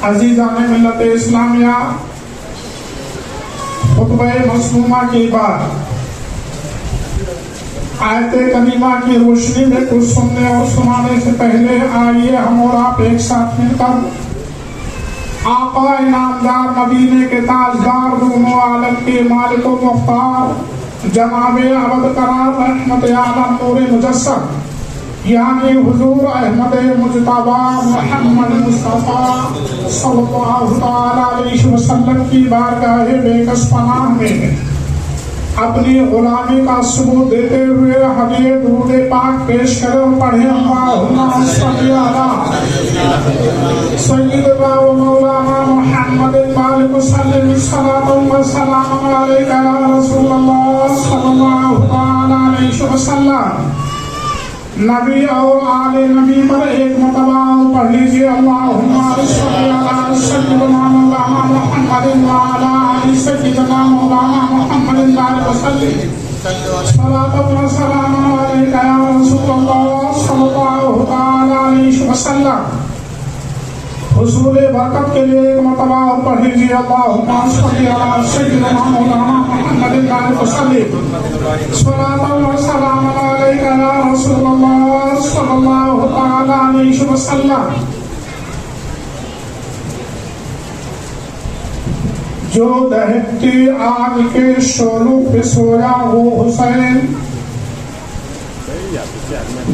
عزیزان ملت اسلامیہ، خطبہ مصنوعہ کے بعد آیت کریمہ کی روشنی میں کچھ سننے اور سنانے سے پہلے آئیے ہم اور آپ ایک ساتھ مل کر آقا انعامدار مدینے کے تاجدار دونوں عالم کے مالک و مختار جناب ابد قرار رحمت عالم نور مجسد یعنی حضور احمد مجتبی محمد مصطفیٰ صلی اللہ تعالی علیہ وسلم کی بارگاہ بے کس پناہ میں اپنی غلامی کا ثبوت دیتے ہوئے حدیث درود پاک پیش کریں اور پڑھیں اللہم صلی علی سیدنا و مولانا محمد مالک وسلم الصلاۃ والسلام علیک یا رسول اللہ صلی اللہ تعالی علیہ وسلم۔ نبی اور آل نبی پر ایک مرتبہ پڑھ لیجئے اللہم صلی علی سیدنا مولانا محمد وعلی آل سیدنا مولانا محمد مالک وسلم صلاۃ والسلام علیک یا رسول اللہ صلی اللہ تعالی علیہ وسلم۔ حصول برکت کے لیے ایک مرتبہ اور پڑھ لیجیے اللہم صلی علی سیدنا مولانا محمد مالک وسلم صلاۃ والسلام علیک یا رسول اللہ صلی اللہ تعالی علیہ وسلم۔ جو دہکتی آگ کے شعلوں پہ سویا وہ حسین،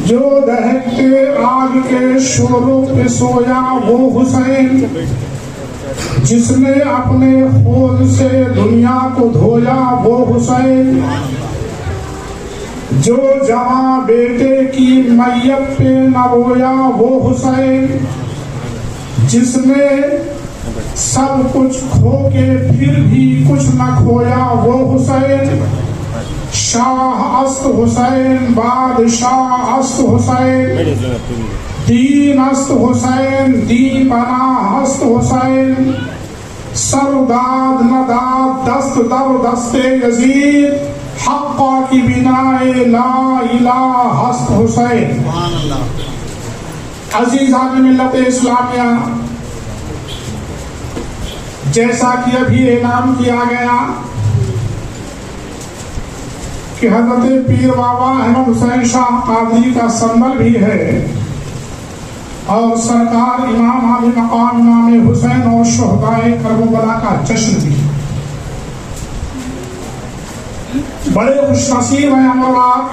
جو دہکتے آگ کے شعلوں پہ سویا وہ حسین، جس نے اپنے خون سے دنیا کو دھویا وہ حسین، جو جواں بیٹے کی میت پہ نہ رویا وہ حسین، جس نے سب کچھ کھو کے پھر بھی کچھ نہ کھویا وہ حسین، شاہ است حسین، بادشاہ است حسین، دین است حسین، دین پناہ است حسین، سرداد نداد دست در دست یزید، حقا کی بنائے لا الہ است حسین۔ عزیزان ملت اسلامیہ، جیسا کہ ابھی اعلان کیا گیا کہ حضرت پیر بابا احمد حسین شاہ قادری کا سنبل بھی ہے اور سرکار امام علی مقام امام حسین اور شہدائے کربلا کا جشن بھی۔ بڑے خوش نصیب ہیں ہم اور آپ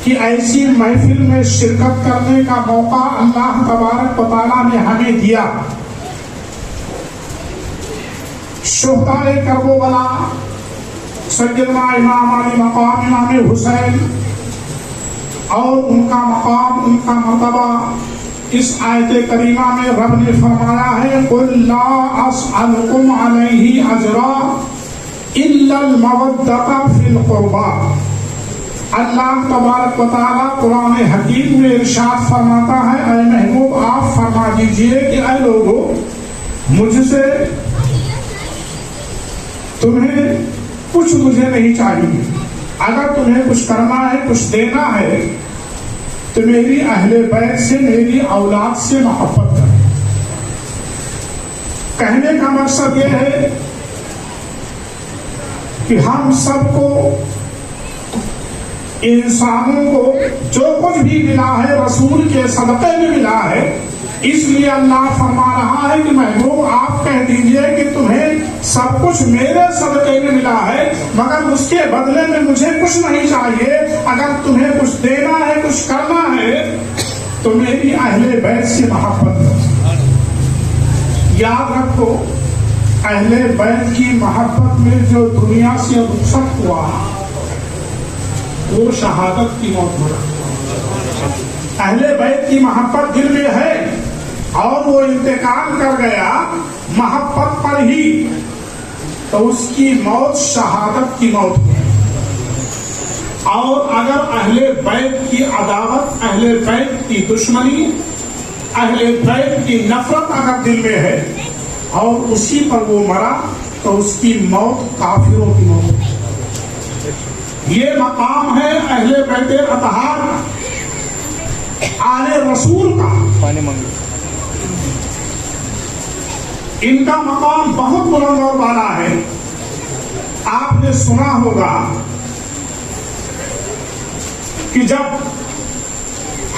کہ ایسی محفل میں شرکت کرنے کا موقع اللہ تبارک و تعالیٰ نے ہمیں دیا۔ شہدائے کربلا سیدنا امام علی مقام امام حسین اور ان کا مقام، ان کا مرتبہ اس آیت کریمہ میں رب نے فرمایا ہے قُلْ لَا أَسْأَلُكُمْ عَلَيْهِ أَجْرًا إِلَّا الْمَوَدَّةَ فِي الْقُرْبَى۔ اللہ تبارک و تعالیٰ قرآن حکیم میں ارشاد فرماتا ہے اے محبوب آپ فرما دیجئے کہ اے لوگو مجھ سے تمہیں کچھ مجھے نہیں چاہیے، اگر تمہیں کچھ کرنا ہے، کچھ دینا ہے تو میری اہل بیت سے، میری اولاد سے محبت کریں۔ کہنے کا مقصد یہ ہے کہ ہم سب کو، انسانوں کو جو کچھ بھی ملا ہے رسول کے صدقے میں ملا ہے، اس لیے اللہ فرما رہا ہے کہ محبوب آپ کہہ دیجئے کہ تمہیں سب کچھ میرے صدقے میں ملا ہے مگر اس کے بدلے میں مجھے کچھ نہیں چاہیے، اگر تمہیں کچھ دینا ہے، کچھ کرنا ہے تو میری اہل بیت سے محبت کرو۔ یاد رکھو اہل بیت کی محبت میں جو دنیا سے رخصت ہوا وہ شہادت کی موت ہو رہا۔ اہل بیت کی محبت دل میں ہے اور وہ انتقال کر گیا محبت پر ہی تو اس کی موت شہادت کی موت ہے۔ اور اگر اہل بیت کی عداوت، اہل بیت کی دشمنی، اہل بیت کی نفرت اگر دل میں ہے اور اسی پر وہ مرا تو اس کی موت کافروں کی موت ہے۔ یہ مقام ہے اہل بیت اطہار آل رسول کا، ان کا مقام بہت بلند اور بالا ہے. آپ نے سنا ہوگا کہ جب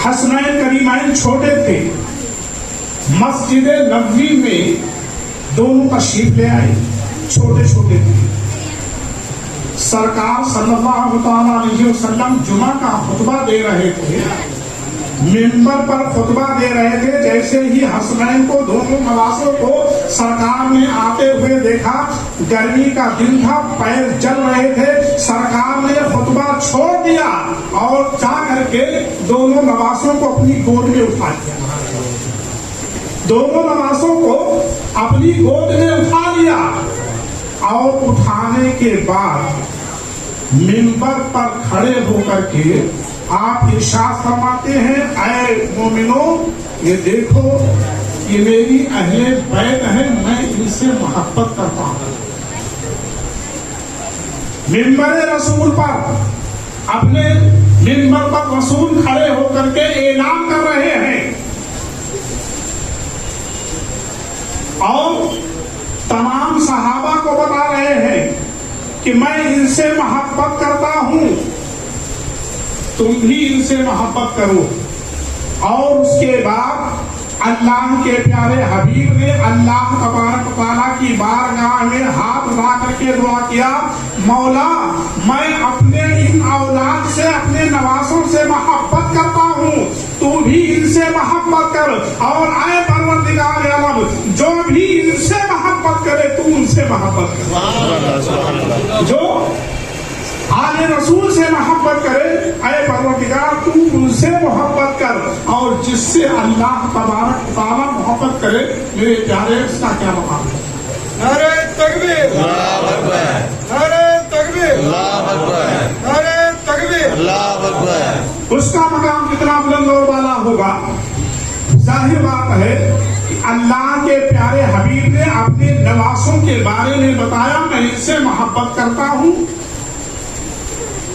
حسنین کریمین چھوٹے تھے مسجد نبوی میں دونوں تشریف لے آئے. چھوٹے چھوٹے تھے. سرکار صلی اللہ تعالی علیہ وسلم جمعہ کا خطبہ دے رہے تھے. ممبر پر خطبہ دے رہے تھے. جیسے ہی حسنین کو دونوں نواسوں کو سرکار نے آتے ہوئے دیکھا. گرمی کا دن تھا, پیر جل رہے تھے. سرکار نے خطبہ چھوڑ دیا اور جا کر کے دونوں نواسوں کو اپنی گود میں اٹھا لیا. دونوں نواسوں کو اپنی گود میں اٹھا لیا اور اٹھانے کے بعد ممبر پر کھڑے ہو کر کے آپ ارشاد فرماتے ہیں, اے مومنوں یہ دیکھو یہ میری اہل بیت ہے, میں ان سے محبت کرتا ہوں. ممبر رسول پر اپنے ممبر پر رسول کھڑے ہو کر کے اعلان کر رہے ہیں اور تمام صحابہ کو بتا رہے ہیں کہ میں ان سے محبت کرتا ہوں, تم بھی ان سے محبت کرو. اور اس کے بعد اللہ کے پیارے حبیب نے اللہ تبارک و تعالیٰ کی بارگاہ میں ہاتھ اٹھا کر کے دعا کیا, مولا میں اپنے ان اولاد سے اپنے نواسوں سے محبت کرتا ہوں, تو بھی ان سے محبت کر. اور اے پروردگار عالم جو بھی ان سے محبت کرے تو ان سے محبت کر. جو آل رسول سے محبت کرے اے پروردگار تو ان سے محبت کر. اور جس سے اللہ تبارک و تعالیٰ محبت کرے میرے پیارے اس کا کیا مقام ہے؟ نعرہ تکبیر, اللہ اکبر, نعرہ تکبیر, اللہ اکبر, نعرہ تکبیر, اللہ اکبر. اس کا مقام کتنا بلند اور بالا ہوگا. ظاہر بات ہے کہ اللہ کے پیارے حبیب نے اپنے نواسوں کے بارے میں بتایا میں ان سے محبت کرتا ہوں.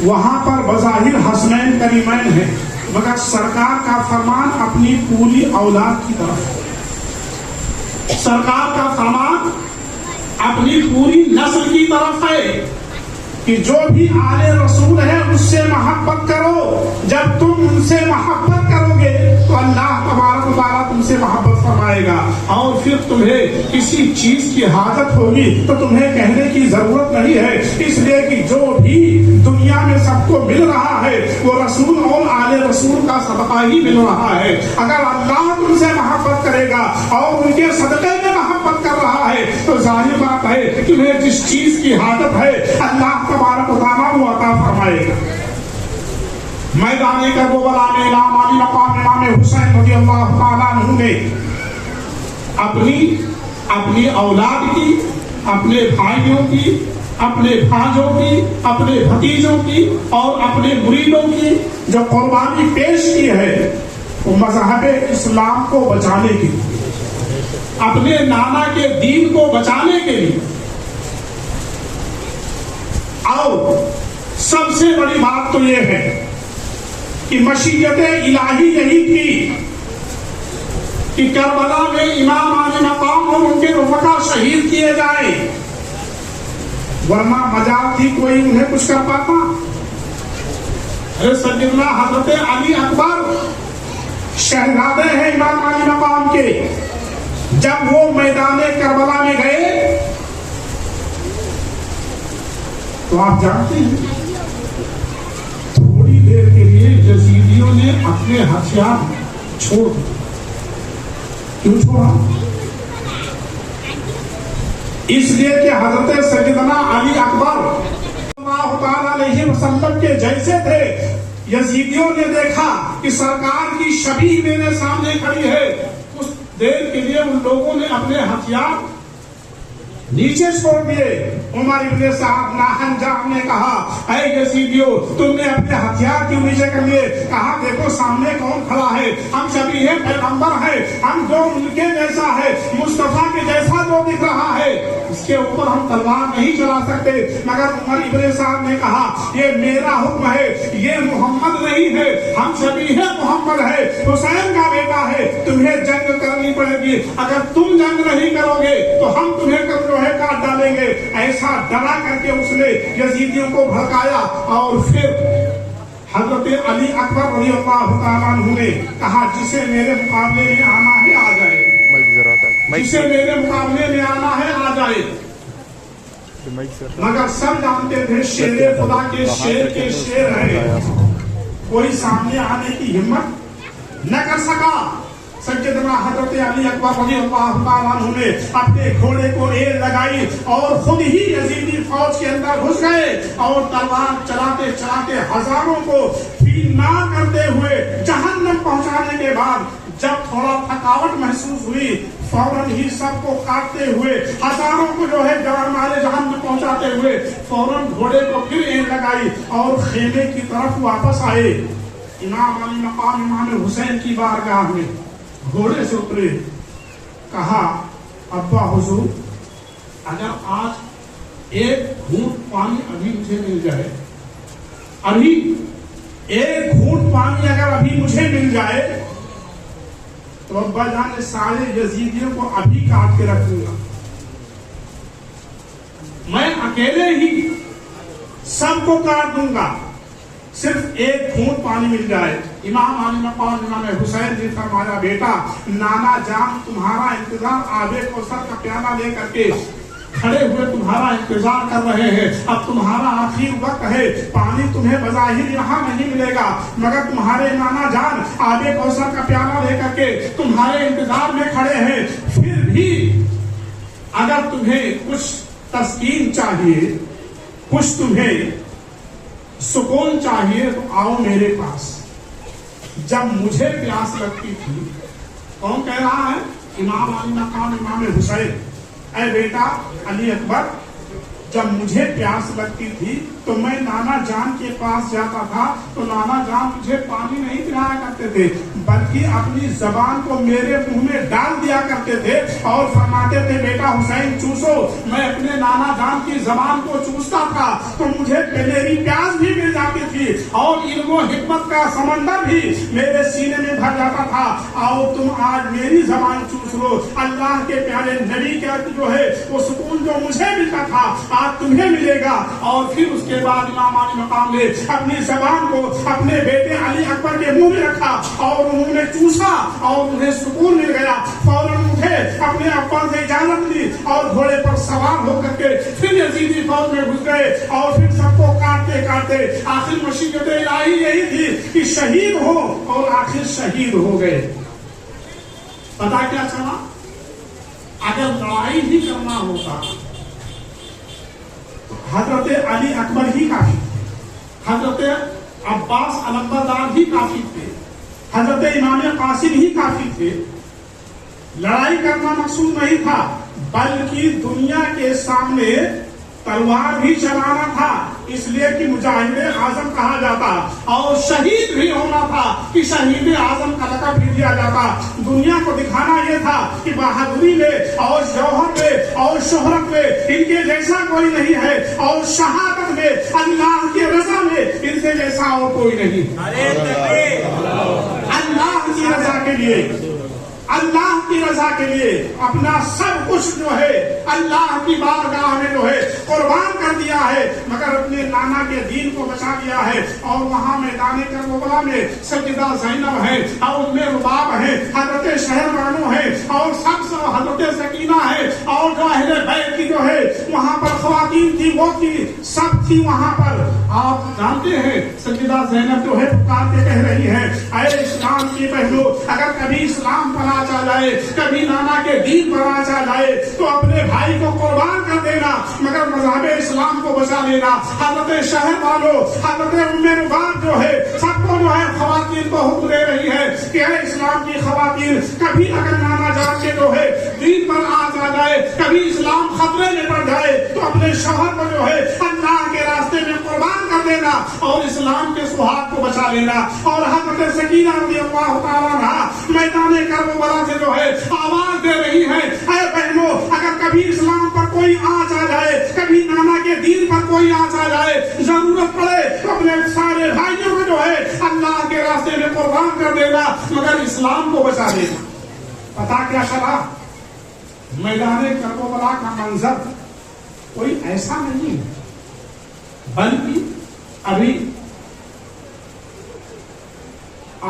وہاں پر بظاہر حسنین کریمین ہیں مگر سرکار کا فرمان اپنی پوری اولاد کی طرف ہے. سرکار کا فرمان اپنی پوری نسل کی طرف ہے کہ جو بھی آل رسول ہے اس سے محبت کرو. جب تم ان سے محبت کرو گے تو اللہ تبارک و تعالیٰ تم سے محبت فرمائے گا اور پھر تمہیں کسی چیز کی حاجت ہوگی تو تمہیں کہنے کی ضرورت نہیں ہے. اس لیے کہ جو بھی دنیا میں سب کو مل رہا ہے وہ رسول اور آل رسول کا صدقہ ہی مل رہا ہے. اگر اللہ تم سے محبت کرے گا اور ان کے صدقے میں محبت کر رہا ہے تو ظاہر بات ہے کہ تمہیں جس چیز کی حاجت ہے اللہ تبارک و تعالیٰ وہ عطا فرمائے گا. میدان کربلا میں امام علی مقام امام حسین رضی اللہ تعالیٰ عنہ نے اپنی اولاد کی, اپنے بھائیوں کی, اپنے بھانجوں کی, اپنے بھتیجوں کی اور اپنے مریدوں کی جو قربانی پیش کی ہے وہ مذہب اسلام کو بچانے کے لیے, اپنے نانا کے دین کو بچانے کے لیے. اور سب سے بڑی بات تو یہ ہے کہ مشیت الہی یہی تھی کہ کربلا میں امام علی مقام اور ان کے رفقا شہید کیے جائیں, ورنہ مجال تھی کوئی انہیں کچھ کر پاتا. سیدنا حضرت علی اکبر شہزادے ہیں امام علی مقام کے. جب وہ میدان کربلا میں گئے تو آپ جانتے ہیں تھوڑی دیر کے لیے یزیدیوں نے اپنے ہتھیار چھوڑ دیے. کیوں چھوڑا؟ اس لیے کہ حضرت سیدنا علی اکبر اللہ تعالیٰ علیہ وسلم کے جیسے تھے. یزیدیوں نے دیکھا کہ سرکار کی شبیہ میرے سامنے کھڑی ہے. اس دیر کے لیے ان لوگوں نے اپنے ہتھیار نیچے چھوڑ دیے. عمر ابن صاحب ناہنجام نے کہا اے یزیدیو تم نے اپنے ہتھیار کیوں نیچے کر لیے؟ کہا دیکھو سامنے کون کھڑا ہے, ہم سبھی ہیں پیغمبر ہیں, ہم جو ان کے جیسا ہے مصطفیٰ کے جیسا جو دکھ رہا ہے اس کے اوپر ہم تلوار نہیں چلا سکتے، مگر عمر ابن صاحب نے کہا یہ میرا حکم ہے، یہ محمد نہیں ہے، ہم شبیہ محمد ہے، حسین کا بیٹا ہے، تمہیں جنگ کرنی پڑے گی، اگر تم جنگ نہیں کرو گے تو ہم تمہیں جو ہے کاٹ ڈالیں گے۔ ایسا ڈرا کر کے اس نے یزیدیوں کو بھڑکایا، اور پھر حضرت علی اکبر رضی اللہ تعالیٰ عنہ نے کہا جسے میرے مقابلے میں آنا ہے آ جائے، جسے میرے مقابلے میں آنا ہے آ جائے۔ مگر سب جانتے تھے شیر خدا کے شیر ہے، کوئی سامنے آنے کی ہمت نہ کر سکا۔ سیدنا حضرت علی اکبر رضی اللہ تعالیٰ عنہ نے اپنے گھوڑے کو ریل لگائی اور خود ہی یزیدی فوج کے اندر گھس گئے، اور تلوار چلاتے چلاتے ہزاروں کو فینا کرتے ہوئے جہنم پہنچانے کے بعد جب تھوڑا تھکاوٹ محسوس ہوئی، فوراً ہی سب کو کاٹتے ہوئے ہزاروں کو جو ہے مارے جہنم پہنچاتے ہوئے فوراً گھوڑے کو پھر ریل لگائی اور خیمے کی طرف واپس آئے۔ امام علی مقام امام حسین کی بارگاہ میں گھوڑے سے اترے، کہا ابا حضور اگر آج ایک گھونٹ پانی ابھی مجھے مل جائے، ابھی ایک گھونٹ پانی اگر ابھی مجھے مل جائے تو ابا جان سارے یزیدیوں کو ابھی کاٹ کے رکھ دوں گا، میں اکیلے ہی سب کو کاٹ دوں گا، صرف ایک گھونٹ پانی مل جائے۔ امام علی مقام امام حسین نے فرمایا بیٹا نانا جان تمہارا انتظار آب کوثر کا پیالہ لے کر کے کھڑے ہوئے تمہارا انتظار کر رہے ہیں، اب تمہارا آخری وقت ہے، پانی تمہیں بظاہر یہاں نہیں ملے گا، مگر تمہارے نانا جان آب کوثر کا پیالہ لے کر کے تمہارے انتظار میں کھڑے ہیں۔ پھر بھی اگر تمہیں کچھ تسکین چاہیے، کچھ تمہیں سکون چاہیے تو آؤ میرے پاس۔ جب مجھے پیاس لگتی تھی، کون کہہ رہا ہے؟ امام علی مقام امام حسین، اے بیٹا علی اکبر جب مجھے پیاس لگتی تھی تو میں نانا جان کے پاس جاتا تھا تو نانا جان مجھے پانی نہیں پلایا کرتے تھے بلکہ اپنی زبان کو میرے منہ میں ڈال دیا کرتے تھے اور فرماتے تھے بیٹا حسین چوسو۔ میں اپنے نانا جان کی زبان کو چوستا تھا تو مجھے میری پیاس بھی مل جاتی تھی اور علم و حکمت کا سمندر بھی میرے سینے میں بھر جاتا تھا۔ آؤ تم آج میری زبان چوس لو، اللہ کے پیارے نبی کا جو ہے وہ سکون جو مجھے ملتا تھا آج تمہیں ملے گا۔ اور پھر اس کے بعد امام علی مقام نے اپنی زبان کو اپنے بیٹے علی اکبر کے منہ میں رکھا اور انہوں نے چوسا اور انہیں سکون مل گیا۔ فوراً اٹھے، اپنے ابا سے اجازت لی اور گھوڑے پر سوار ہو کر کے پھر یزیدی فوج میں گھس گئے اور پھر سب کو کاٹتے کاٹتے آخر مشیت الہی یہی تھی کہ شہید ہو، اور آخر شہید ہو گئے۔ پتا کیا چلا؟ اگر لڑائی بھی کرنا ہوتا حضرت علی اکبر ہی کافی تھے، حضرت عباس علمبردار ہی کافی تھے، حضرت امام قاسم ہی کافی تھے۔ لڑائی کرنا مقصود نہیں تھا بلکہ دنیا کے سامنے تلوار بھی چلانا تھا، اس لیے کہ مجاہد اعظم کہا جاتا، اور شہید بھی ہونا تھا کہ شہید اعظم کا لقب بھی دیا جاتا۔ دنیا کو دکھانا یہ تھا کہ بہادری میں اور جوہر میں اور شہرت میں ان کے جیسا کوئی نہیں ہے، اور شہادت میں اللہ کی رضا میں ان سے جیسا اور کوئی نہیں۔ اللہ کی رضا کے لیے، اللہ کی رضا کے لیے اپنا سب کچھ جو ہے اللہ کی بارگاہ میں جو ہے قربان کر دیا ہے، مگر اپنے نانا کے دین کو بچا دیا ہے۔ اور وہاں میدان کربلا میں سیدہ زینب ہے اور ام رباب ہے، حضرت شہر بانو ہے اور سب حضرت سکینہ ہے، اور جو اہل بیت کی جو ہے وہاں پر خواتین تھی وہ تھی، سب تھی وہاں پر۔ آپ جانتے ہیں سیدہ زینب جو ہے پکار کے کہہ رہی ہے اے اسلام کی بہنوں، اگر کبھی اسلام پر آ جائے، کبھی نانا کے دین پر آ جائے تو اپنے بھائی کو قربان کر دینا مگر مذہب اسلام کو بچا لینا۔ حضرت شہر والوں، حضرت ام رباب جو ہے سب کو جو ہے خواتین کو حکم دے رہی ہے کہ اے اسلام کی خواتین، کبھی اگر نانا جان کے جو ہے دین پر آ جائے، کبھی اسلام خطرے میں پڑ جائے تو اپنے شوہر کو جو ہے اللہ کے راستے میں قربان کر دینا۔ لینا اور اسلام کے سہاگ کو بچا لینا. اور حضرت سکینہ رضی اللہ تعالیٰ عنہا میدان کربلا سے جو ہے آواز دے رہی ہے, اے بہنوں, اگر کبھی اسلام پر کوئی آنچ آ جائے, کبھی نانا کے دین پر کوئی آنچ آ جائے, ضرورت پڑے تو اپنے سارے بھائیوں کو جو ہے اللہ کے راستے میں قربان کر دینا, مگر اسلام کو بچا دینا. پتا کیا چلا؟ میدان کربلا کا منظر کوئی ایسا نہیں ہے, بلکہ ابھی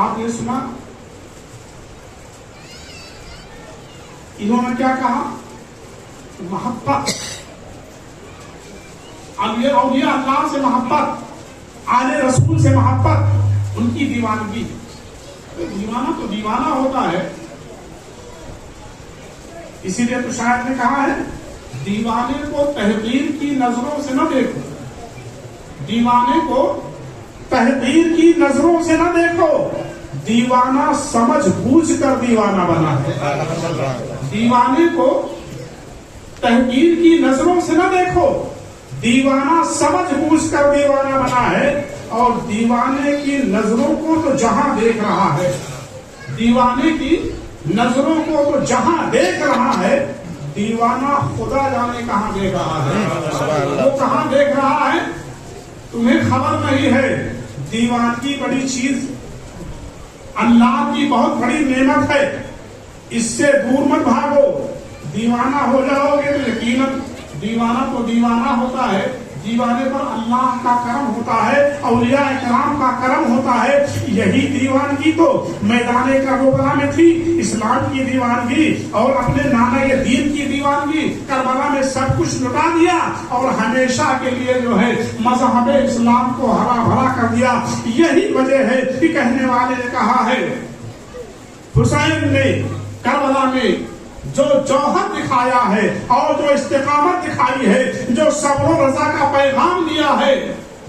آپ نے سنا انہوں نے کیا کہا؟ محبت. اب یہ اولیاء اللہ سے محبت, آل رسول سے محبت, ان کی دیوانگی. دیوانہ تو دیوانہ ہوتا ہے, اسی لیے تو شاعر نے کہا ہے دیوانے کو تحقیر کی نظروں سے نہ دیکھو, دیوانے کو تحقیر کی نظروں سے نہ دیکھو, دیوانہ سمجھ بوجھ کر دیوانہ بنا ہے. دیوانے کو تحقیر کی نظروں سے نہ دیکھو, دیوانہ سمجھ بوجھ کر دیوانہ بنا ہے. اور دیوانے کی نظروں کو تو جہاں دیکھ رہا ہے, دیوانے کی نظروں کو تو جہاں دیکھ رہا ہے, دیوانہ خدا جانے کہاں دیکھ رہا ہے. وہ کہاں دیکھ رہا ہے تمہیں خبر نہیں ہے. دیوانگی بڑی چیز, اللہ کی بہت بڑی نعمت ہے, اس سے دور مت بھاگو. دیوانہ ہو جاؤ گے تو یقیناً دیوانہ تو دیوانہ ہوتا ہے, دیوانے پر اللہ کا کرم ہوتا ہے, اولیاء کرام کا کرم ہوتا ہے. یہی دیوانگی تو میدان کربلا میں تھی, اسلام کی دیوانگی اور اپنے نانا کے دین کی دیوانگی. کربلا میں سب کچھ لٹا دیا اور ہمیشہ کے لیے جو ہے مذہب اسلام کو ہرا بھرا کر دیا. یہی وجہ ہے کہ کہنے والے نے کہا ہے حسین نے کربلا میں جو جوہر دکھایا ہے اور جو استقامت دکھائی ہے, جو صبر و رضا کا پیغام دیا ہے,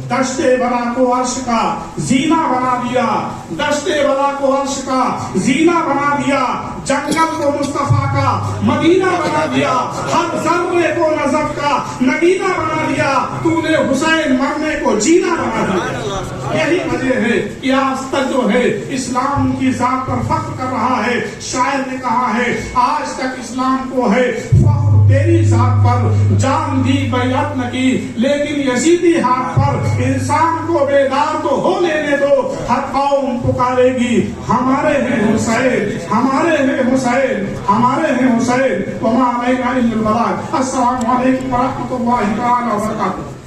دشت بلا کو عرش کا زینہ بنا دیا, دشت بلا کو عرش کا زینہ بنا دیا, جنگل کو مصطفیٰ کا مدینہ بنا دیا, ہر ذرے کو نجف کا نگینہ بنا دیا, تو نے حسین مرنے کو جینا بنا دیا. یہی وجہ ہے کہ آج تک جو ہے اسلام کی ذات پر فخر کر رہا ہے. شاعر نے کہا ہے آج تک اسلام کو ہے فخر تیری ذات پر, جان دی بیعت نہ کی لیکن یزیدی ہاتھ پر, انسان کو بیدار تو ہو لینے دو, ہر قوم پکارے گی ہمارے ہیں حسین, ہمارے ہیں حسین, ہمارے ہیں حسین. وما علینا الا البلاغ. السلام علیکم ورحمۃ اللہ تعالی وبرکاتہ.